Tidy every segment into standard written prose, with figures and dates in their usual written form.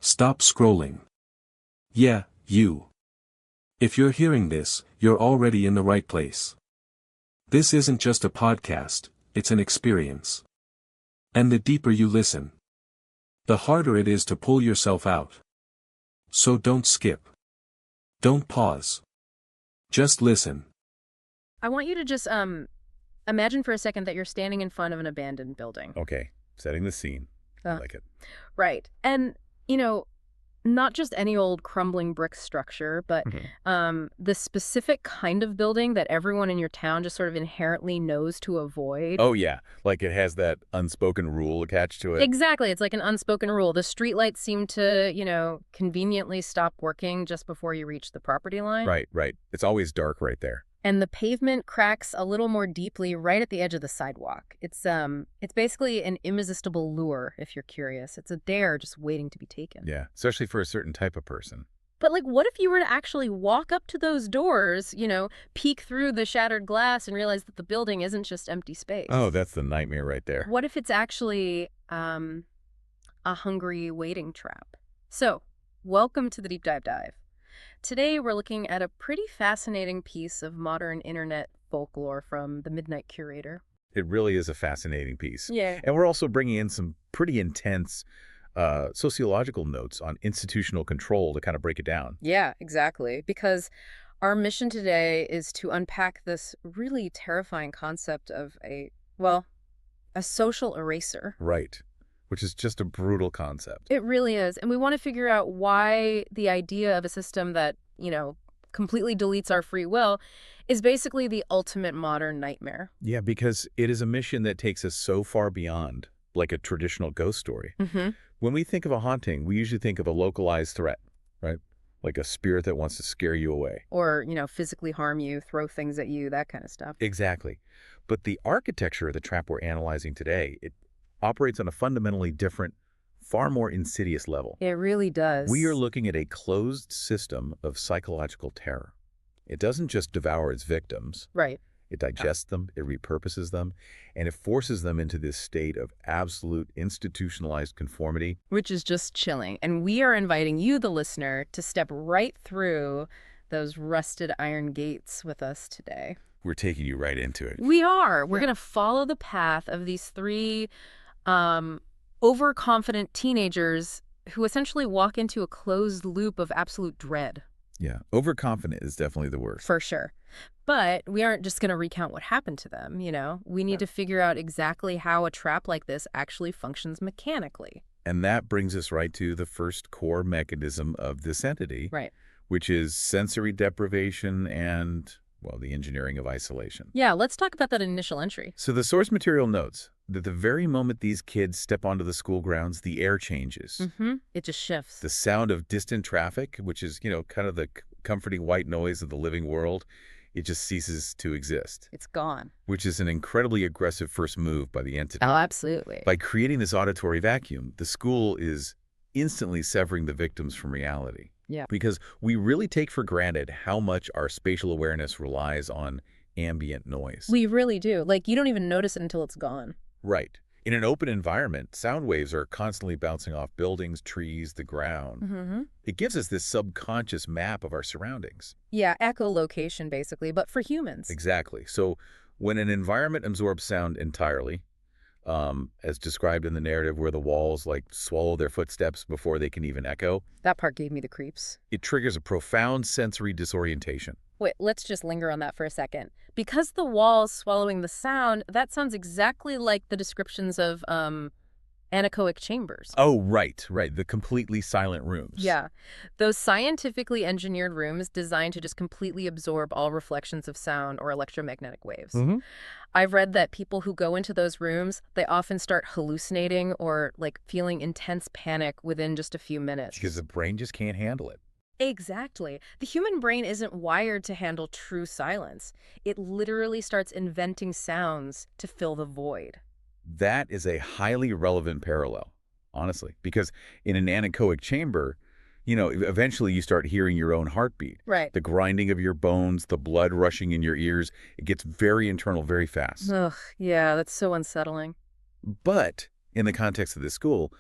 Stop scrolling. Yeah, you. If you're hearing this, you're already in the right place. This isn't just a podcast, it's an experience. And the deeper you listen, the harder it is to pull yourself out. So don't skip. Don't pause. Just listen. I want you to just imagine for a second that you're standing in front of an abandoned building. Okay, setting the scene. I like it. Right. And, not just any old crumbling brick structure, but the specific kind of building that everyone in your town just sort of inherently knows to avoid. Oh, yeah. Like it has that unspoken rule attached to it. Exactly. It's like an unspoken rule. The streetlights seem to, conveniently stop working just before you reach the property line. Right. It's always dark right there. And the pavement cracks a little more deeply right at the edge of the sidewalk. It's basically an irresistible lure, if you're curious. It's a dare just waiting to be taken. Yeah, especially for a certain type of person. But, what if you were to actually walk up to those doors, peek through the shattered glass and realize that the building isn't just empty space? Oh, that's the nightmare right there. What if it's actually a hungry waiting trap? So, welcome to the Deep Dive. Today, we're looking at a pretty fascinating piece of modern internet folklore from the Midnight Curator. It really is a fascinating piece. Yeah. And we're also bringing in some pretty intense sociological notes on institutional control to kind of break it down. Yeah, exactly. Because our mission today is to unpack this really terrifying concept of a social eraser. Right. Which is just a brutal concept. It really is. And we want to figure out why the idea of a system that, completely deletes our free will is basically the ultimate modern nightmare. Yeah, because it is a mission that takes us so far beyond, like a traditional ghost story. Mm-hmm. When we think of a haunting, we usually think of a localized threat, right? Like a spirit that wants to scare you away. Or, physically harm you, throw things at you, that kind of stuff. Exactly. But the architecture of the trap we're analyzing today, it operates on a fundamentally different, far more insidious level. It really does. We are looking at a closed system of psychological terror. It doesn't just devour its victims. Right. It digests them, it repurposes them, and it forces them into this state of absolute institutionalized conformity. Which is just chilling. And we are inviting you, the listener, to step right through those rusted iron gates with us today. We're taking you right into it. We are. We're going to follow the path of these three overconfident teenagers who essentially walk into a closed loop of absolute dread. Yeah, overconfident is definitely the word. For sure. But we aren't just going to recount what happened to them, We need to figure out exactly how a trap like this actually functions mechanically. And that brings us right to the first core mechanism of this entity. Right. Which is sensory deprivation and, the engineering of isolation. Yeah, let's talk about that initial entry. So the source material notes that the very moment these kids step onto the school grounds, the air changes. Mm-hmm. It just shifts. The sound of distant traffic, which is, kind of the comforting white noise of the living world, it just ceases to exist. It's gone. Which is an incredibly aggressive first move by the entity. Oh, absolutely. By creating this auditory vacuum, the school is instantly severing the victims from reality. Yeah. Because we really take for granted how much our spatial awareness relies on ambient noise. We really do. You don't even notice it until it's gone. Right. In an open environment, sound waves are constantly bouncing off buildings, trees, the ground. Mm-hmm. It gives us this subconscious map of our surroundings. Yeah, echolocation, basically, but for humans. Exactly. So when an environment absorbs sound entirely, as described in the narrative where the walls swallow their footsteps before they can even echo. That part gave me the creeps. It triggers a profound sensory disorientation. Wait, let's just linger on that for a second. Because the walls swallowing the sound, that sounds exactly like the descriptions of anechoic chambers. Oh, right. The completely silent rooms. Yeah. Those scientifically engineered rooms designed to just completely absorb all reflections of sound or electromagnetic waves. Mm-hmm. I've read that people who go into those rooms, they often start hallucinating or feeling intense panic within just a few minutes. Because the brain just can't handle it. Exactly. The human brain isn't wired to handle true silence. It literally starts inventing sounds to fill the void. That is a highly relevant parallel, honestly, because in an anechoic chamber, eventually you start hearing your own heartbeat. Right. The grinding of your bones, the blood rushing in your ears. It gets very internal very fast. Ugh, yeah, that's so unsettling. But in the context of this school,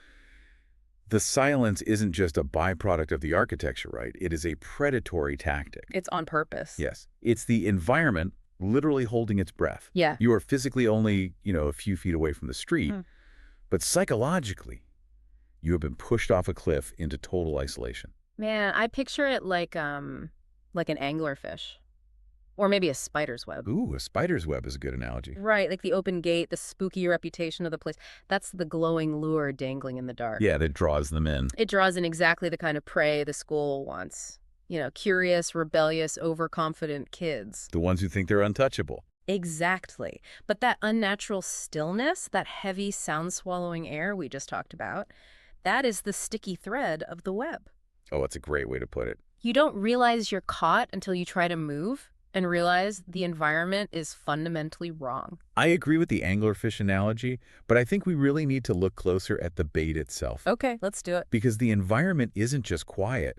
The silence isn't just a byproduct of the architecture, right? It is a predatory tactic. It's on purpose. Yes. It's the environment literally holding its breath. Yeah. You are physically only, a few feet away from the street, but psychologically, you have been pushed off a cliff into total isolation. Man, I picture it like an anglerfish. Or maybe a spider's web. Ooh, a spider's web is a good analogy. Right, like the open gate, the spooky reputation of the place. That's the glowing lure dangling in the dark. Yeah, that draws them in. It draws in exactly the kind of prey the school wants. Curious, rebellious, overconfident kids. The ones who think they're untouchable. Exactly. But that unnatural stillness, that heavy sound-swallowing air we just talked about, that is the sticky thread of the web. Oh, that's a great way to put it. You don't realize you're caught until you try to move and realize the environment is fundamentally wrong. I agree with the anglerfish analogy, but I think we really need to look closer at the bait itself. Okay, let's do it. Because the environment isn't just quiet.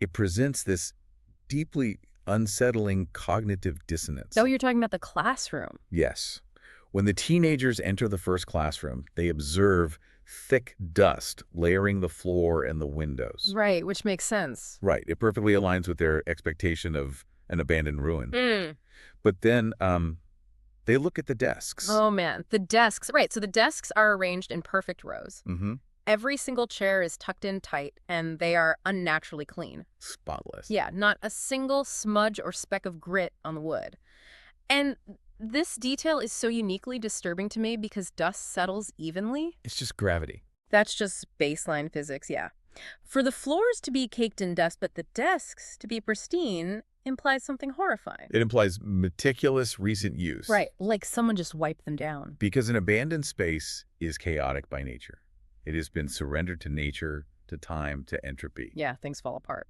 It presents this deeply unsettling cognitive dissonance. Oh, you're talking about the classroom. Yes. When the teenagers enter the first classroom, they observe thick dust layering the floor and the windows. Right, which makes sense. Right. It perfectly aligns with their expectation of an abandoned ruin. But then they look at the desks. Oh, man. The desks. Right, so the desks are arranged in perfect rows. Mm-hmm. Every single chair is tucked in tight, and they are unnaturally clean. Spotless. Yeah, not a single smudge or speck of grit on the wood. And this detail is so uniquely disturbing to me because dust settles evenly. It's just gravity. That's just baseline physics, yeah. For the floors to be caked in dust, but the desks to be pristine implies something horrifying. It implies meticulous recent use. Right, like someone just wiped them down. Because an abandoned space is chaotic by nature. It has been surrendered to nature, to time, to entropy. Yeah, things fall apart.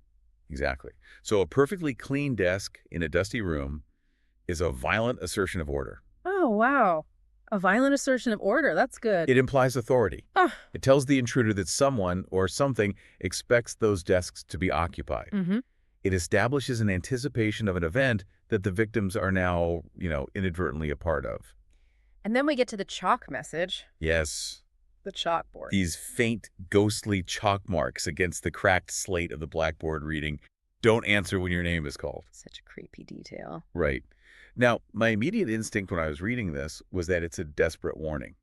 Exactly. So a perfectly clean desk in a dusty room is a violent assertion of order. Oh, wow. A violent assertion of order. That's good. It implies authority. Oh. It tells the intruder that someone or something expects those desks to be occupied. Mm-hmm. It establishes an anticipation of an event that the victims are now, inadvertently a part of. And then we get to the chalk message. Yes. The chalkboard. These faint, ghostly chalk marks against the cracked slate of the blackboard reading, "Don't answer when your name is called." Such a creepy detail. Right. Now, my immediate instinct when I was reading this was that it's a desperate warning.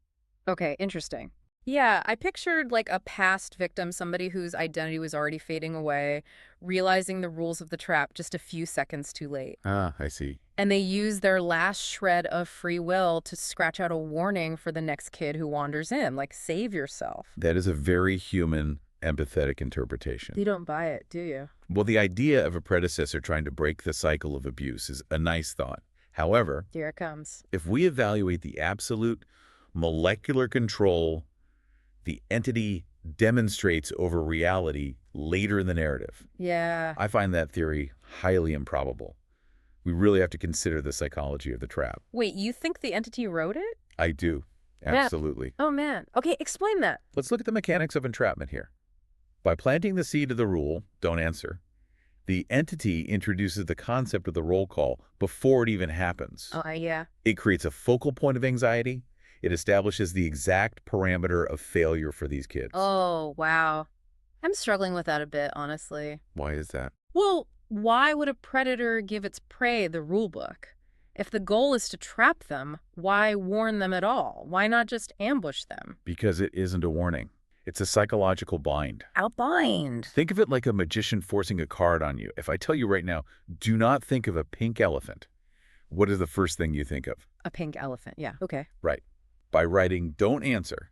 Okay, interesting. Yeah, I pictured like a past victim, somebody whose identity was already fading away, realizing the rules of the trap just a few seconds too late. Ah, I see. And they use their last shred of free will to scratch out a warning for the next kid who wanders in, like save yourself. That is a very human, empathetic interpretation. You don't buy it, do you? Well, the idea of a predecessor trying to break the cycle of abuse is a nice thought. However, Here it comes. if we evaluate the absolute molecular control the entity demonstrates over reality later in the narrative, Yeah. I find that theory highly improbable. We really have to consider the psychology of the trap. Wait, you think the entity wrote it? I do. Absolutely. Oh, man. Okay, explain that. Let's look at the mechanics of entrapment here. By planting the seed of the rule, "Don't answer," the entity introduces the concept of the roll call before it even happens. Oh, yeah. It creates a focal point of anxiety. It establishes the exact parameter of failure for these kids. Oh, wow. I'm struggling with that a bit, honestly. Why is that? Well, why would a predator give its prey the rule book? If the goal is to trap them, why warn them at all? Why not just ambush them? Because it isn't a warning. It's a psychological bind. Outbind. Think of it like a magician forcing a card on you. If I tell you right now, do not think of a pink elephant, what is the first thing you think of? A pink elephant, yeah. Okay. Right. By writing "Don't answer,"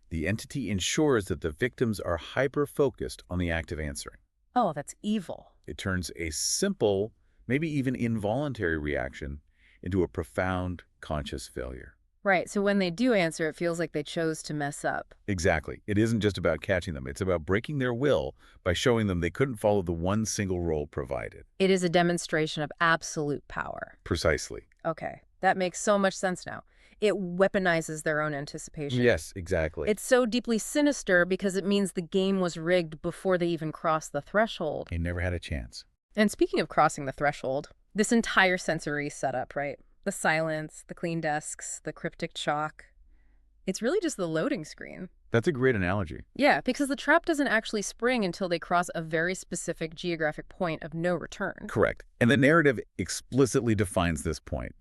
the entity ensures that the victims are hyper-focused on the act of answering. Oh, that's evil. It turns a simple, maybe even involuntary reaction into a profound, conscious failure. Right, so when they do answer, it feels like they chose to mess up. Exactly. It isn't just about catching them. It's about breaking their will by showing them they couldn't follow the one single role provided. It is a demonstration of absolute power. Precisely. Okay, that makes so much sense now. It weaponizes their own anticipation. Yes, exactly. It's so deeply sinister because it means the game was rigged before they even crossed the threshold. They never had a chance. And speaking of crossing the threshold, this entire sensory setup, right? The silence, the clean desks, the cryptic chalk. It's really just the loading screen. That's a great analogy. Yeah, because the trap doesn't actually spring until they cross a very specific geographic point of no return. Correct. And the narrative explicitly defines this point.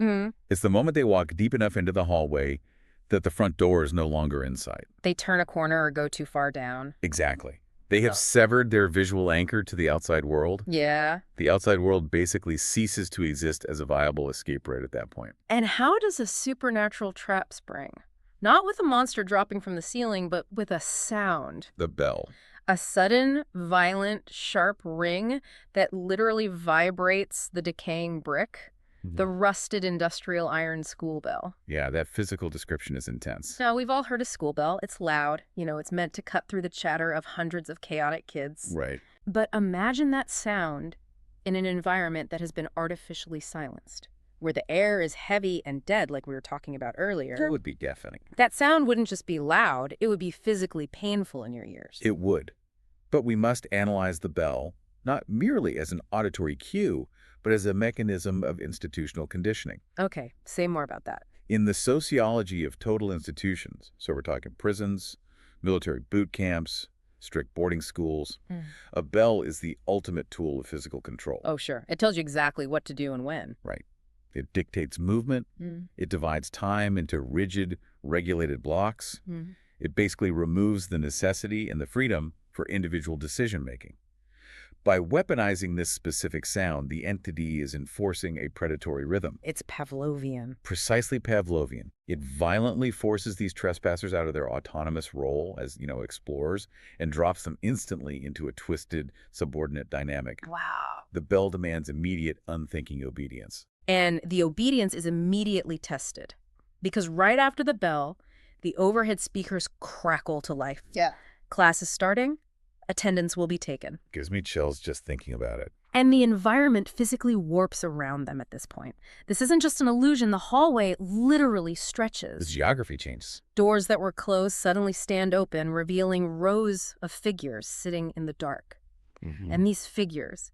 It's the moment they walk deep enough into the hallway that the front door is no longer in sight. They turn a corner or go too far down. Exactly. They have severed their visual anchor to the outside world. Yeah. The outside world basically ceases to exist as a viable escape route at that point. And how does a supernatural trap spring? Not with a monster dropping from the ceiling, but with a sound. The bell. A sudden, violent, sharp ring that literally vibrates the decaying brick. The rusted industrial iron school bell. Yeah, that physical description is intense. Now, we've all heard a school bell. It's loud. It's meant to cut through the chatter of hundreds of chaotic kids. Right. But imagine that sound in an environment that has been artificially silenced, where the air is heavy and dead, like we were talking about earlier. That would be deafening. That sound wouldn't just be loud, it would be physically painful in your ears. It would. But we must analyze the bell, not merely as an auditory cue, but as a mechanism of institutional conditioning. Okay, say more about that. In the sociology of total institutions, so we're talking prisons, military boot camps, strict boarding schools, a bell is the ultimate tool of physical control. Oh, sure. It tells you exactly what to do and when. Right. It dictates movement. It divides time into rigid, regulated blocks. It basically removes the necessity and the freedom for individual decision-making. By weaponizing this specific sound, the entity is enforcing a predatory rhythm. It's Pavlovian. Precisely Pavlovian. It violently forces these trespassers out of their autonomous role as, explorers and drops them instantly into a twisted, subordinate dynamic. Wow. The bell demands immediate, unthinking obedience. And the obedience is immediately tested. Because right after the bell, the overhead speakers crackle to life. Yeah. Class is starting. Attendance will be taken. Gives me chills just thinking about it. And the environment physically warps around them at this point. This isn't just an illusion. The hallway literally stretches. The geography changes. Doors that were closed suddenly stand open, revealing rows of figures sitting in the dark. And these figures,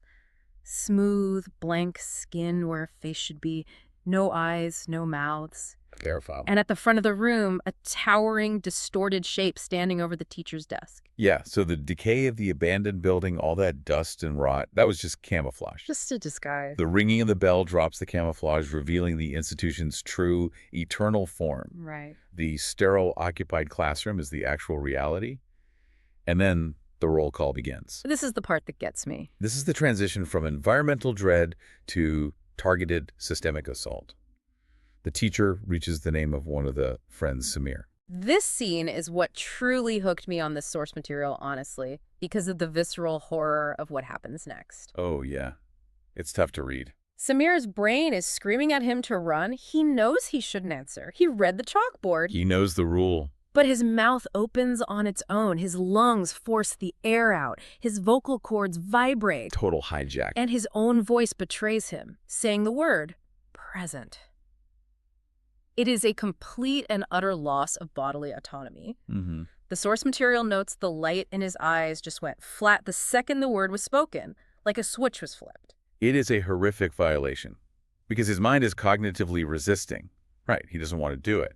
smooth, blank skin where a face should be, no eyes, no mouths. Verifiable. And at the front of the room, a towering, distorted shape standing over the teacher's desk. Yeah, so the decay of the abandoned building, all that dust and rot, that was just camouflage. Just a disguise. The ringing of the bell drops the camouflage, revealing the institution's true, eternal form. Right. The sterile, occupied classroom is the actual reality. And then the roll call begins. This is the part that gets me. This is the transition from environmental dread to targeted systemic assault. The teacher reaches the name of one of the friends, Samir. This scene is what truly hooked me on this source material, honestly, because of the visceral horror of what happens next. Oh, yeah. It's tough to read. Samir's brain is screaming at him to run. He knows he shouldn't answer. He read the chalkboard. He knows the rule. But his mouth opens on its own. His lungs force the air out. His vocal cords vibrate. Total hijack. And his own voice betrays him, saying the word, present. It is a complete and utter loss of bodily autonomy. The source material notes the light in his eyes just went flat the second the word was spoken, like a switch was flipped. It is a horrific violation because his mind is cognitively resisting. Right, he doesn't want to do it.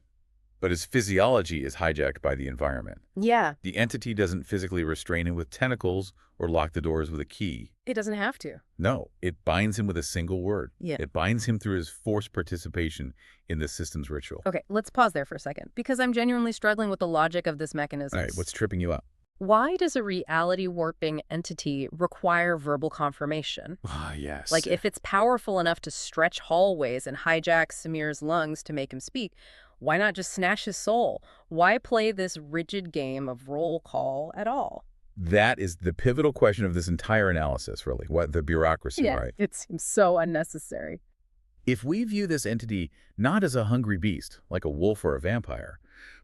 But his physiology is hijacked by the environment. Yeah. The entity doesn't physically restrain him with tentacles or lock the doors with a key. It doesn't have to. No, it binds him with a single word. Yeah. It binds him through his forced participation in the system's ritual. Okay, let's pause there for a second, because I'm genuinely struggling with the logic of this mechanism. All right, what's tripping you up? Why does a reality-warping entity require verbal confirmation? Ah, yes. Like, if it's powerful enough to stretch hallways and hijack Samir's lungs to make him speak, why not just snatch his soul? Why play this rigid game of roll call at all? That is the pivotal question of this entire analysis, really. What the bureaucracy, right? It seems so unnecessary. If we view this entity not as a hungry beast, like a wolf or a vampire,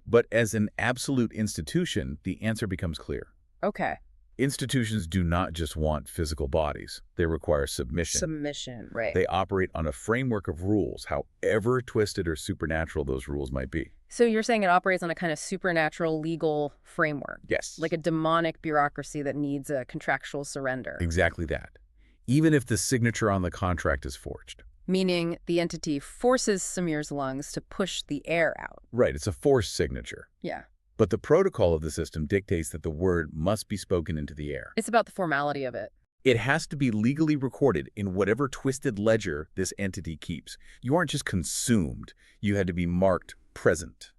but as an absolute institution, the answer becomes clear. Okay. Institutions do not just want physical bodies. They require submission. Submission, right. They operate on a framework of rules, however twisted or supernatural those rules might be. So you're saying it operates on a kind of supernatural legal framework? Yes. Like a demonic bureaucracy that needs a contractual surrender? Exactly that. Even if the signature on the contract is forged. meaning the entity forces Samir's lungs to push the air out. Right, it's a force signature. Yeah. But the protocol of the system dictates that the word must be spoken into the air. It's about the formality of it. It has to be legally recorded in whatever twisted ledger this entity keeps. You aren't just consumed. You had to be marked present.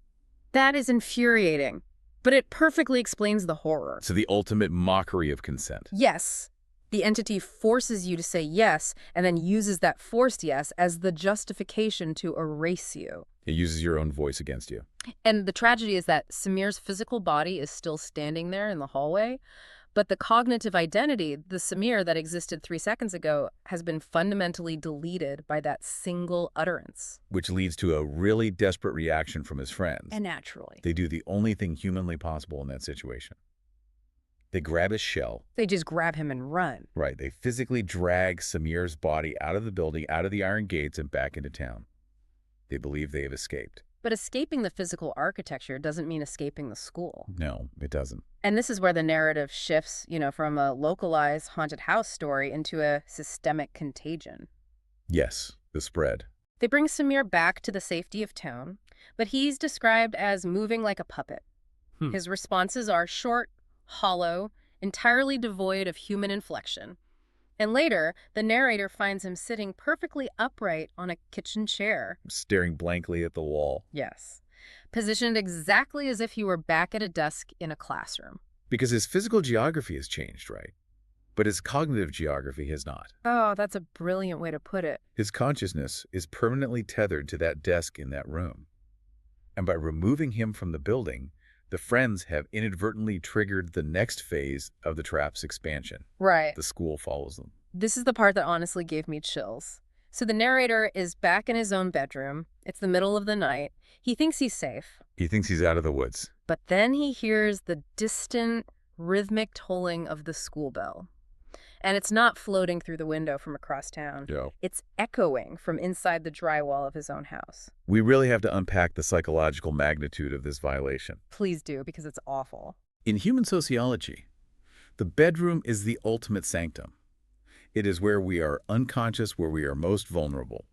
That is infuriating, but it perfectly explains the horror. So the ultimate mockery of consent. Yes. The entity forces you to say yes and then uses that forced yes as the justification to erase you. It uses your own voice against you. And the tragedy is that Samir's physical body is still standing there in the hallway, but the cognitive identity, the Samir that existed 3 seconds ago, has been fundamentally deleted by that single utterance. Which leads to a really desperate reaction from his friends. And naturally. They do the only thing humanly possible in that situation. They grab his shell. They just grab him and run. Right. They physically drag Samir's body out of the building, out of the iron gates, and back into town. They believe they have escaped. But escaping the physical architecture doesn't mean escaping the school. No, it doesn't. And this is where the narrative shifts, from a localized haunted house story into a systemic contagion. Yes, the spread. They bring Samir back to the safety of town, but he's described as moving like a puppet. His responses are short, hollow, entirely devoid of human inflection. And later, the narrator finds him sitting perfectly upright on a kitchen chair. Staring blankly at the wall. Yes. Positioned exactly as if he were back at a desk in a classroom. Because his physical geography has changed, right? But his cognitive geography has not. Oh, that's a brilliant way to put it. His consciousness is permanently tethered to that desk in that room. And by removing him from the building, the friends have inadvertently triggered the next phase of the trap's expansion. Right. The school follows them. This is the part that honestly gave me chills. So the narrator is back in his own bedroom. It's the middle of the night. He thinks he's safe. He thinks he's out of the woods. But then he hears the distant, rhythmic tolling of the school bell. And it's not floating through the window from across town. Yeah. It's echoing from inside the drywall of his own house. We really have to unpack the psychological magnitude of this violation. Please do, because it's awful. In human sociology, the bedroom is the ultimate sanctum. It is where we are unconscious, where we are most vulnerable.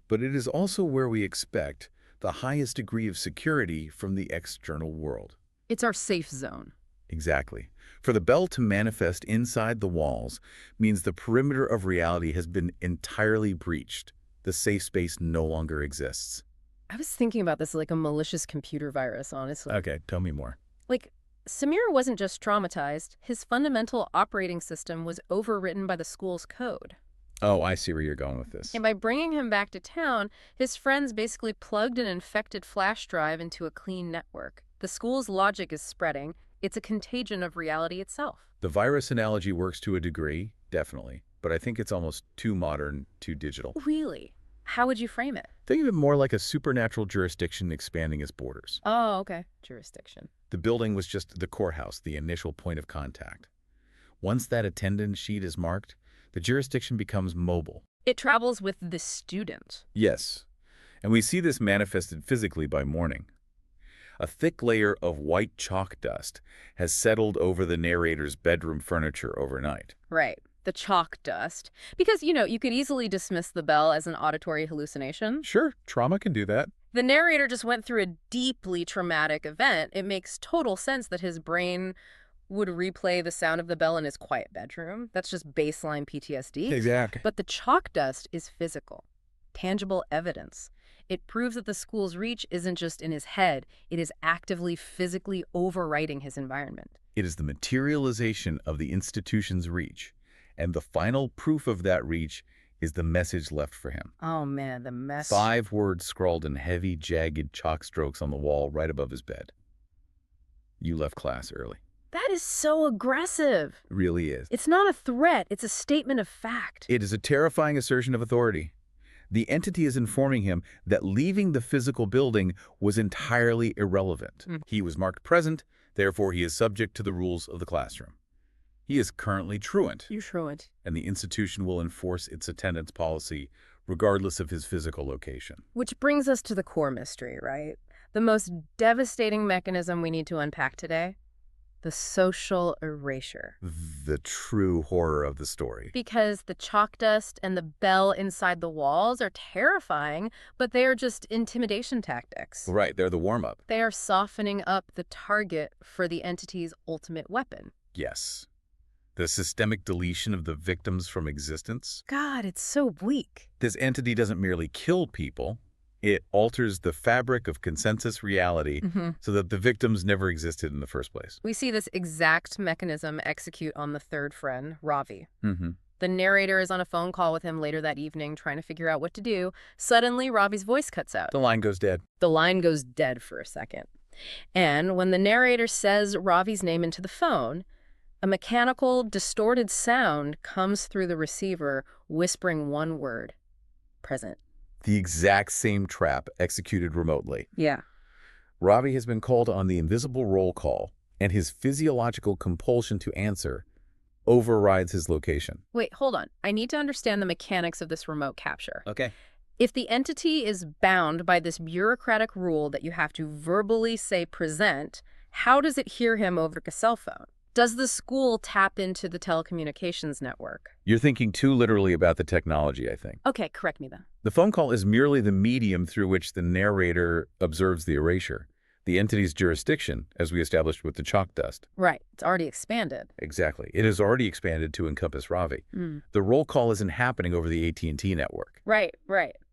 But it is also where we expect the highest degree of security from the external world. It's our safe zone. Exactly. For the bell to manifest inside the walls means the perimeter of reality has been entirely breached. The safe space no longer exists. I was thinking about this like a malicious computer virus, honestly. Okay, tell me more. Like, Samir wasn't just traumatized. His fundamental operating system was overwritten by the school's code. Oh, I see where you're going with this. And by bringing him back to town, his friends basically plugged an infected flash drive into a clean network. The school's logic is spreading. It's a contagion of reality itself. The virus analogy works to a degree, definitely, but I think it's almost too modern, too digital. Really? How would you frame it? Think of it more like a supernatural jurisdiction expanding its borders. Oh, okay. Jurisdiction. The building was just the courthouse, the initial point of contact. Once that attendance sheet is marked, the jurisdiction becomes mobile. It travels with the student. Yes, and we see this manifested physically by morning. A thick layer of white chalk dust has settled over the narrator's bedroom furniture overnight. Right. The chalk dust. Because, you could easily dismiss the bell as an auditory hallucination. Sure, trauma can do that. The narrator just went through a deeply traumatic event. It makes total sense that his brain would replay the sound of the bell in his quiet bedroom. That's just baseline PTSD. Exactly. But the chalk dust is physical, tangible evidence. It proves that the school's reach isn't just in his head. It is actively, physically overwriting his environment. It is the materialization of the institution's reach. And the final proof of that reach is the message left for him. Oh, man, the message. 5 words scrawled in heavy, jagged chalk strokes on the wall right above his bed. You left class early. That is so aggressive. It really is. It's not a threat. It's a statement of fact. It is a terrifying assertion of authority. The entity is informing him that leaving the physical building was entirely irrelevant. He was marked present, therefore he is subject to the rules of the classroom. He is currently truant. You're truant. And the institution will enforce its attendance policy regardless of his physical location. Which brings us to the core mystery, right? The most devastating mechanism we need to unpack today. The social erasure. The true horror of the story. Because the chalk dust and the bell inside the walls are terrifying, but they are just intimidation tactics. Right, they're the warm-up. They are softening up the target for the entity's ultimate weapon. Yes. The systemic deletion of the victims from existence. God, it's so bleak. This entity doesn't merely kill people, it alters the fabric of consensus reality so that the victims never existed in the first place. We see this exact mechanism execute on the third friend, Ravi. Mm-hmm. The narrator is on a phone call with him later that evening trying to figure out what to do. Suddenly, Ravi's voice cuts out. The line goes dead. The line goes dead for a second. And when the narrator says Ravi's name into the phone, a mechanical, distorted sound comes through the receiver, whispering one word: present. The exact same trap executed remotely. Yeah. Ravi has been called on the invisible roll call, and his physiological compulsion to answer overrides his location. Wait, hold on. I need to understand the mechanics of this remote capture. Okay. If the entity is bound by this bureaucratic rule that you have to verbally say present, how does it hear him over a cell phone? Does the school tap into the telecommunications network? You're thinking too literally about the technology, I think. Okay, correct me then. The phone call is merely the medium through which the narrator observes the erasure, the entity's jurisdiction, as we established with the chalk dust. Right. It's already expanded. Exactly. It has already expanded to encompass Ravi. The roll call isn't happening over the AT&T network. Right.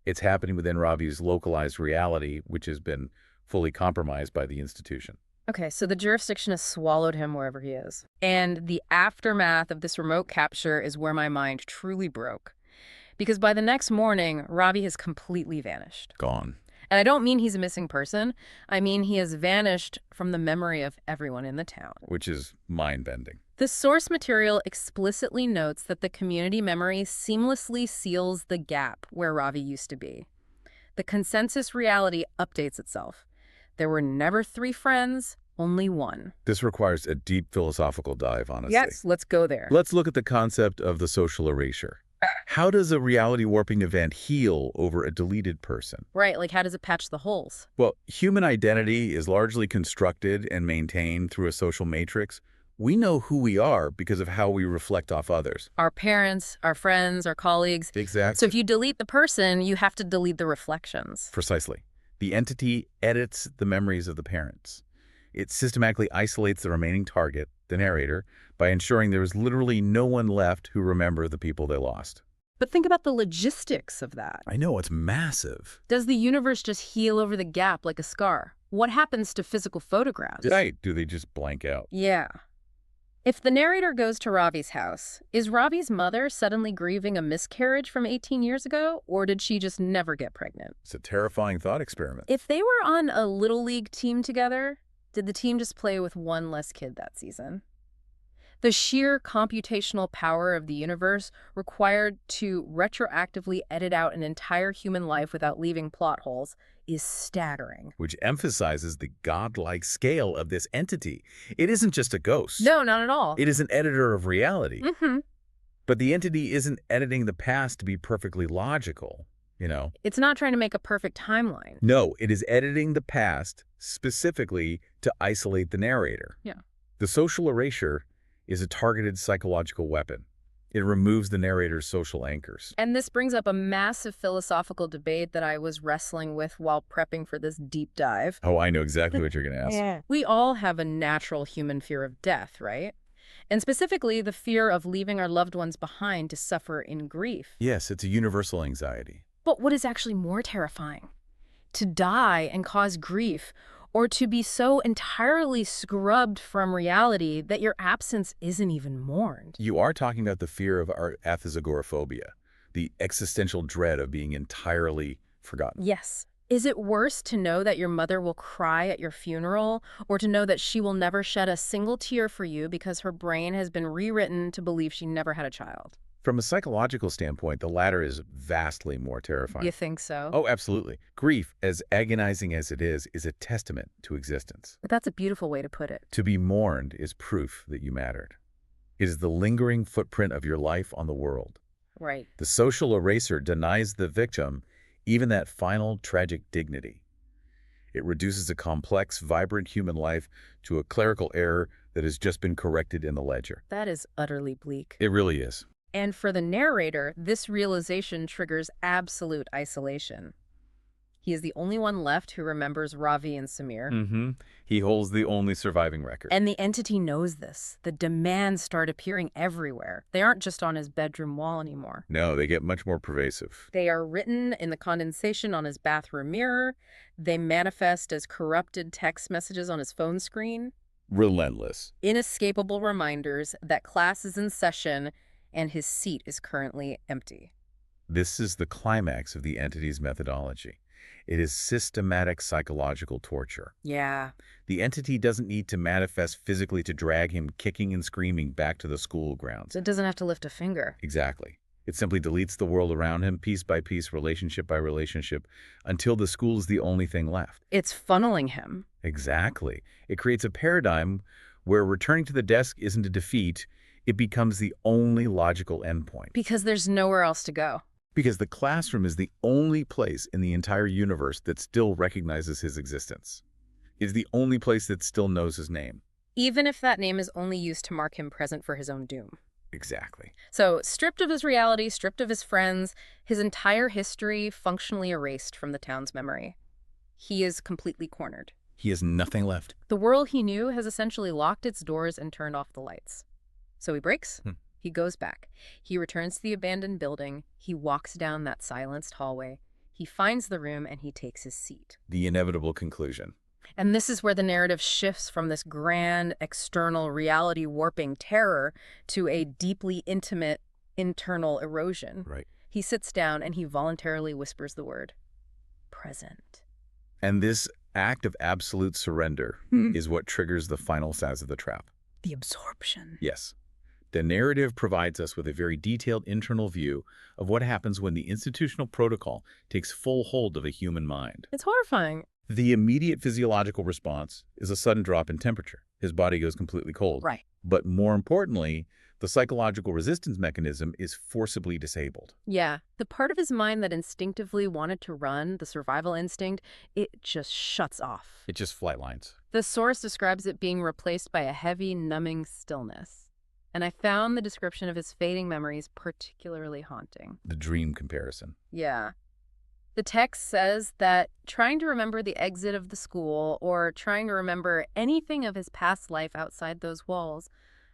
It's happening within Ravi's localized reality, which has been fully compromised by the institution. Okay, so the jurisdiction has swallowed him wherever he is. And the aftermath of this remote capture is where my mind truly broke. Because by the next morning, Ravi has completely vanished. Gone. And I don't mean he's a missing person. I mean he has vanished from the memory of everyone in the town. Which is mind-bending. The source material explicitly notes that the community memory seamlessly seals the gap where Ravi used to be. The consensus reality updates itself. There were never 3 friends, only one. This requires a deep philosophical dive, honestly. Yes, let's go there. Let's look at the concept of the social erasure. How does a reality warping event heal over a deleted person? Right, like how does it patch the holes? Well, human identity is largely constructed and maintained through a social matrix. We know who we are because of how we reflect off others. Our parents, our friends, our colleagues. Exactly. So if you delete the person, you have to delete the reflections. Precisely. The entity edits the memories of the parents. It systematically isolates the remaining target, the narrator, by ensuring there is literally no one left who remember the people they lost. But think about the logistics of that. I know, it's massive. Does the universe just heal over the gap like a scar? What happens to physical photographs? Right. Do they just blank out? Yeah. If the narrator goes to Ravi's house, is Ravi's mother suddenly grieving a miscarriage from 18 years ago, or did she just never get pregnant? It's a terrifying thought experiment. If they were on a Little League team together, did the team just play with one less kid that season? The sheer computational power of the universe required to retroactively edit out an entire human life without leaving plot holes is staggering. Which emphasizes the godlike scale of this entity. It isn't just a ghost. No, not at all. It is an editor of reality. Mm-hmm. But the entity isn't editing the past to be perfectly logical, you know. It's not trying to make a perfect timeline. No, it is editing the past specifically to isolate the narrator. Yeah. The social erasure is a targeted psychological weapon. It removes the narrator's social anchors. And this brings up a massive philosophical debate that I was wrestling with while prepping for this deep dive. Oh, I know exactly what you're going to ask. Yeah. We all have a natural human fear of death, right? And specifically, the fear of leaving our loved ones behind to suffer in grief. Yes, it's a universal anxiety. But what is actually more terrifying? To die and cause grief, or to be so entirely scrubbed from reality that your absence isn't even mourned. You are talking about the fear of our agoraphobia, the existential dread of being entirely forgotten. Yes. Is it worse to know that your mother will cry at your funeral, or to know that she will never shed a single tear for you because her brain has been rewritten to believe she never had a child? From a psychological standpoint, the latter is vastly more terrifying. You think so? Oh, absolutely. Grief, as agonizing as it is a testament to existence. But that's a beautiful way to put it. To be mourned is proof that you mattered. It is the lingering footprint of your life on the world. Right. The social eraser denies the victim even that final tragic dignity. It reduces a complex, vibrant human life to a clerical error that has just been corrected in the ledger. That is utterly bleak. It really is. And for the narrator, this realization triggers absolute isolation. He is the only one left who remembers Ravi and Samir. Mm-hmm. He holds the only surviving record. And the entity knows this. The demands start appearing everywhere. They aren't just on his bedroom wall anymore. No, they get much more pervasive. They are written in the condensation on his bathroom mirror. They manifest as corrupted text messages on his phone screen. Relentless. Inescapable reminders that class is in session and his seat is currently empty. This is the climax of the entity's methodology. It is systematic psychological torture. Yeah. The entity doesn't need to manifest physically to drag him kicking and screaming back to the school grounds. It doesn't have to lift a finger. Exactly. It simply deletes the world around him piece by piece, relationship by relationship, until the school is the only thing left. It's funneling him. Exactly. It creates a paradigm where returning to the desk isn't a defeat. It becomes the only logical endpoint. Because there's nowhere else to go. Because the classroom is the only place in the entire universe that still recognizes his existence. It is the only place that still knows his name. Even if that name is only used to mark him present for his own doom. Exactly. So, stripped of his reality, stripped of his friends, his entire history functionally erased from the town's memory. He is completely cornered. He has nothing left. The world he knew has essentially locked its doors and turned off the lights. So he breaks. He goes back. He returns to the abandoned building. He walks down that silenced hallway. He finds the room and he takes his seat. The inevitable conclusion. And this is where the narrative shifts from this grand, external, reality-warping terror to a deeply intimate, internal erosion. Right. He sits down and he voluntarily whispers the word, present. And this act of absolute surrender is what triggers the final size of the trap. The absorption. Yes. The narrative provides us with a very detailed internal view of what happens when the institutional protocol takes full hold of a human mind. It's horrifying. The immediate physiological response is a sudden drop in temperature. His body goes completely cold. Right. But more importantly, the psychological resistance mechanism is forcibly disabled. Yeah. The part of his mind that instinctively wanted to run, the survival instinct, it just shuts off. It just flatlines. The source describes it being replaced by a heavy, numbing stillness. And I found the description of his fading memories particularly haunting. The dream comparison. Yeah. The text says that trying to remember the exit of the school or trying to remember anything of his past life outside those walls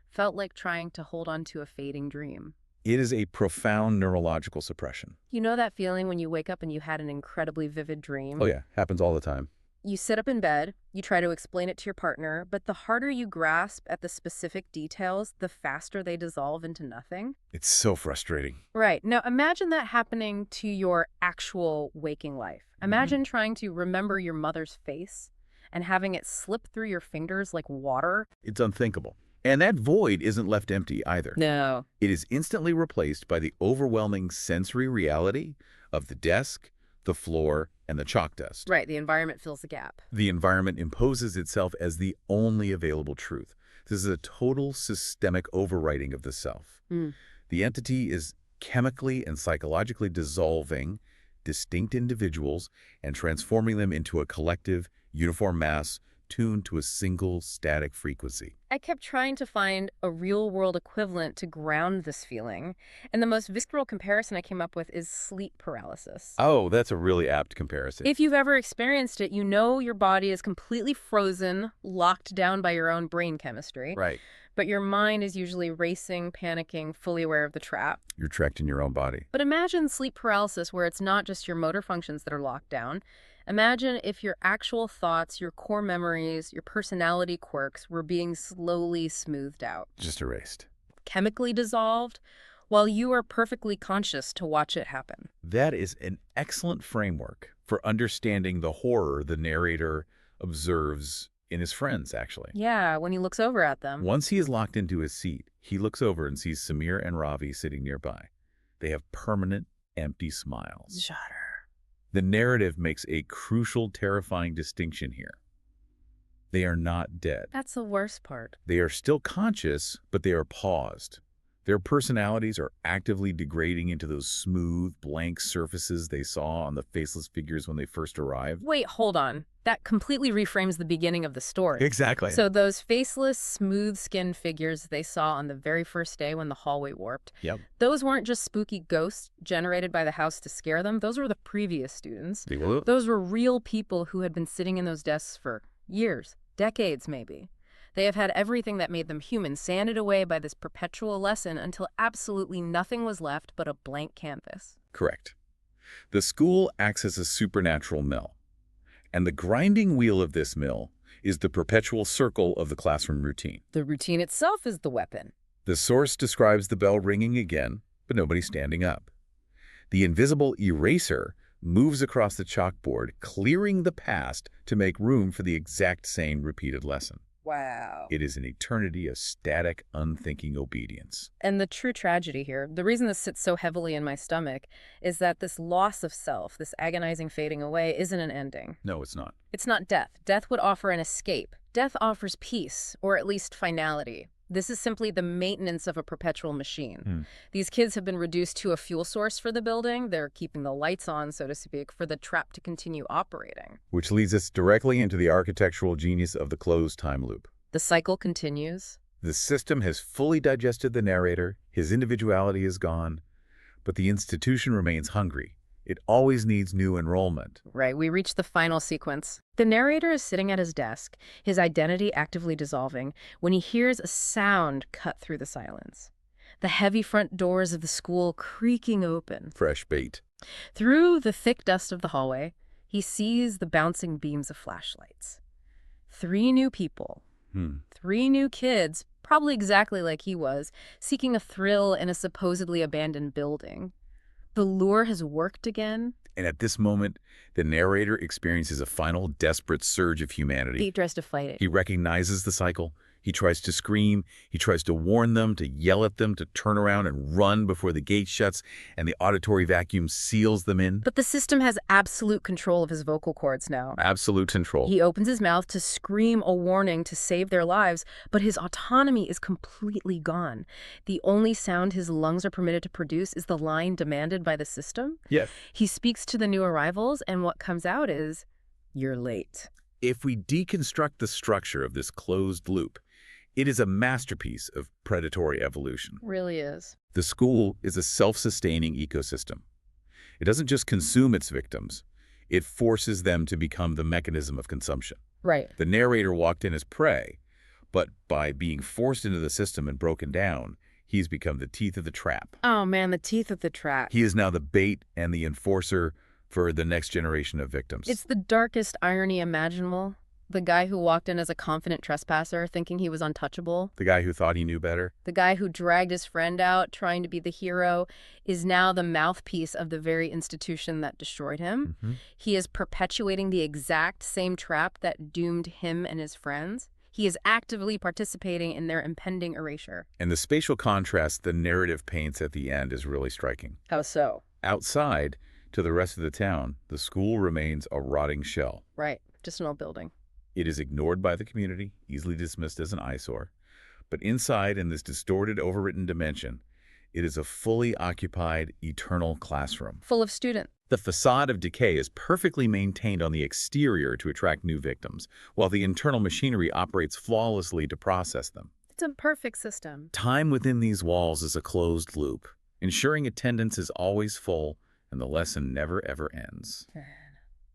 felt like trying to hold on to a fading dream. It is a profound neurological suppression. You know that feeling when you wake up and you had an incredibly vivid dream? Oh yeah, happens all the time. You sit up in bed, you try to explain it to your partner, but the harder you grasp at the specific details, the faster they dissolve into nothing. It's so frustrating. Right. Now imagine that happening to your actual waking life. Imagine trying to remember your mother's face and having it slip through your fingers like water. It's unthinkable. And that void isn't left empty either. No. It is instantly replaced by the overwhelming sensory reality of the desk, the floor, and the chalk dust. Right. The environment fills the gap. The environment imposes itself as the only available truth. This is a total systemic overwriting of the self. The entity is chemically and psychologically dissolving distinct individuals and transforming them into a collective, uniform mass tuned to a single static frequency. I kept trying to find a real-world equivalent to ground this feeling, and the most visceral comparison I came up with is sleep paralysis. Oh, that's a really apt comparison. If you've ever experienced it, you know your body is completely frozen, locked down by your own brain chemistry. Right. But your mind is usually racing, panicking, fully aware of the trap. You're trapped in your own body. But imagine sleep paralysis where it's not just your motor functions that are locked down. Imagine if your actual thoughts, your core memories, your personality quirks were being slowly smoothed out. Just erased. Chemically dissolved, while you are perfectly conscious to watch it happen. That is an excellent framework for understanding the horror the narrator observes in his friends, actually. Yeah, when he looks over at them. Once he is locked into his seat, he looks over and sees Samir and Ravi sitting nearby. They have permanent, empty smiles. Shudder. The narrative makes a crucial, terrifying distinction here. They are not dead. That's the worst part. They are still conscious, but they are paused. Their personalities are actively degrading into those smooth, blank surfaces they saw on the faceless figures when they first arrived. Wait, hold on. That completely reframes the beginning of the story. Exactly. So those faceless, smooth-skinned figures they saw on the very first day when the hallway warped, Yep. those weren't just spooky ghosts generated by the house to scare them. Those were the previous students. They were. Those were real people who had been sitting in those desks for years, decades maybe. They have had everything that made them human sanded away by this perpetual lesson until absolutely nothing was left but a blank canvas. Correct. The school acts as a supernatural mill. And the grinding wheel of this mill is the perpetual circle of the classroom routine. The routine itself is the weapon. The source describes the bell ringing again, but nobody standing up. The invisible eraser moves across the chalkboard, clearing the past to make room for the exact same repeated lesson. Wow. It is an eternity of static, unthinking obedience. And the true tragedy here, the reason this sits so heavily in my stomach, is that this loss of self, this agonizing fading away, isn't an ending. No, it's not. It's not death. Death would offer an escape. Death offers peace, or at least finality. This is simply the maintenance of a perpetual machine. These kids have been reduced to a fuel source for the building. They're keeping the lights on, so to speak, for the trap to continue operating. Which leads us directly into the architectural genius of the closed time loop. The cycle continues. The system has fully digested the narrator, his individuality is gone, but the institution remains hungry. It always needs new enrollment. Right, we reach the final sequence. The narrator is sitting at his desk, his identity actively dissolving, when he hears a sound cut through the silence. The heavy front doors of the school creaking open. Fresh bait. Through the thick dust of the hallway, he sees the bouncing beams of flashlights. 3 new people. 3 new kids, probably exactly like he was, seeking a thrill in a supposedly abandoned building. The lure has worked again. And at this moment, the narrator experiences a final desperate surge of humanity. He tries to fight it. He recognizes the cycle. He tries to scream. He tries to warn them, to yell at them, to turn around and run before the gate shuts and the auditory vacuum seals them in. But the system has absolute control of his vocal cords now. Absolute control. He opens his mouth to scream a warning to save their lives, but his autonomy is completely gone. The only sound his lungs are permitted to produce is the line demanded by the system. Yes. He speaks to the new arrivals, and what comes out is, "You're late." If we deconstruct the structure of this closed loop, it is a masterpiece of predatory evolution. Really is. The school is a self-sustaining ecosystem. It doesn't just consume its victims, it forces them to become the mechanism of consumption. Right. The narrator walked in as prey, but by being forced into the system and broken down, he's become the teeth of the trap. Oh man, the teeth of the trap. He is now the bait and the enforcer for the next generation of victims. It's the darkest irony imaginable. The guy who walked in as a confident trespasser, thinking he was untouchable. The guy who thought he knew better. The guy who dragged his friend out, trying to be the hero, is now the mouthpiece of the very institution that destroyed him. He is perpetuating the exact same trap that doomed him and his friends. He is actively participating in their impending erasure. And the spatial contrast the narrative paints at the end is really striking. How so? Outside, to the rest of the town, the school remains a rotting shell. Right, just an old building. It is ignored by the community, easily dismissed as an eyesore. But inside, in this distorted, overwritten dimension, it is a fully occupied, eternal classroom. Full of students. The facade of decay is perfectly maintained on the exterior to attract new victims, while the internal machinery operates flawlessly to process them. It's a perfect system. Time within these walls is a closed loop, ensuring attendance is always full and the lesson never ever ends.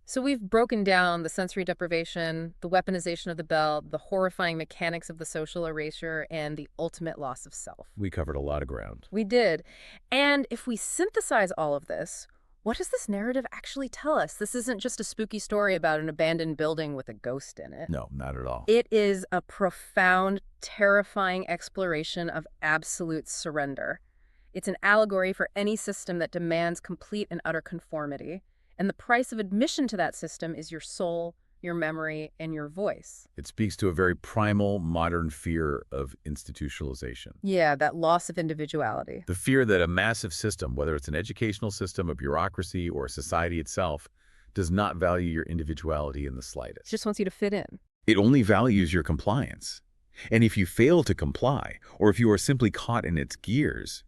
So we've broken down the sensory deprivation, the weaponization of the bell, the horrifying mechanics of the social erasure, and the ultimate loss of self. We covered a lot of ground. We did. And if we synthesize all of this, what does this narrative actually tell us? This isn't just a spooky story about an abandoned building with a ghost in it. No, not at all. It is a profound, terrifying exploration of absolute surrender. It's an allegory for any system that demands complete and utter conformity. And the price of admission to that system is your soul, your memory, and your voice. It speaks to a very primal, modern fear of institutionalization. Yeah, that loss of individuality. The fear that a massive system, whether it's an educational system, a bureaucracy, or society itself, does not value your individuality in the It slightest. just wants you to fit in. It only values your compliance. And if you fail to comply, or if you are simply caught in its gears,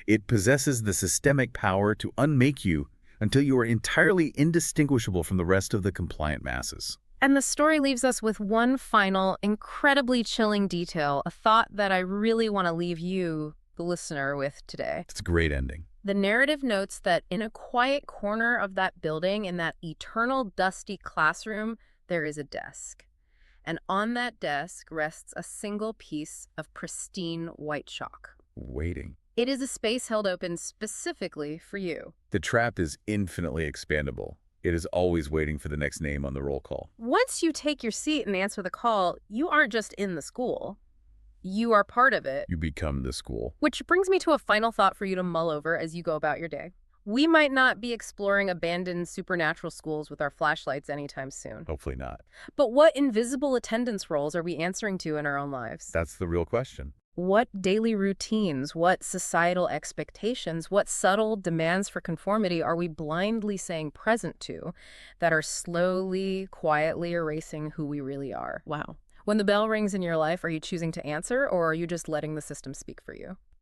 it possesses the systemic power to unmake you until you are entirely indistinguishable from the rest of the compliant masses. And the story leaves us with one final, incredibly chilling detail, a thought that I really want to leave you, the listener, with today. It's a great ending. The narrative notes that in a quiet corner of that building, in that eternal dusty classroom, there is a desk. And on that desk rests a single piece of pristine white chalk. Waiting. It is a space held open specifically for you. The trap is infinitely expandable. It is always waiting for the next name on the roll call. Once you take your seat and answer the call, you aren't just in the school. You are part of it. You become the school. Which brings me to a final thought for you to mull over as you go about your day. We might not be exploring abandoned supernatural schools with our flashlights anytime soon. Hopefully not. But what invisible attendance roles are we answering to in our own lives? That's the real question. What daily routines, what societal expectations, what subtle demands for conformity are we blindly saying present to that are slowly, quietly erasing who we really are? Wow. When the bell rings in your life, are you choosing to answer, or are you just letting the system speak for you?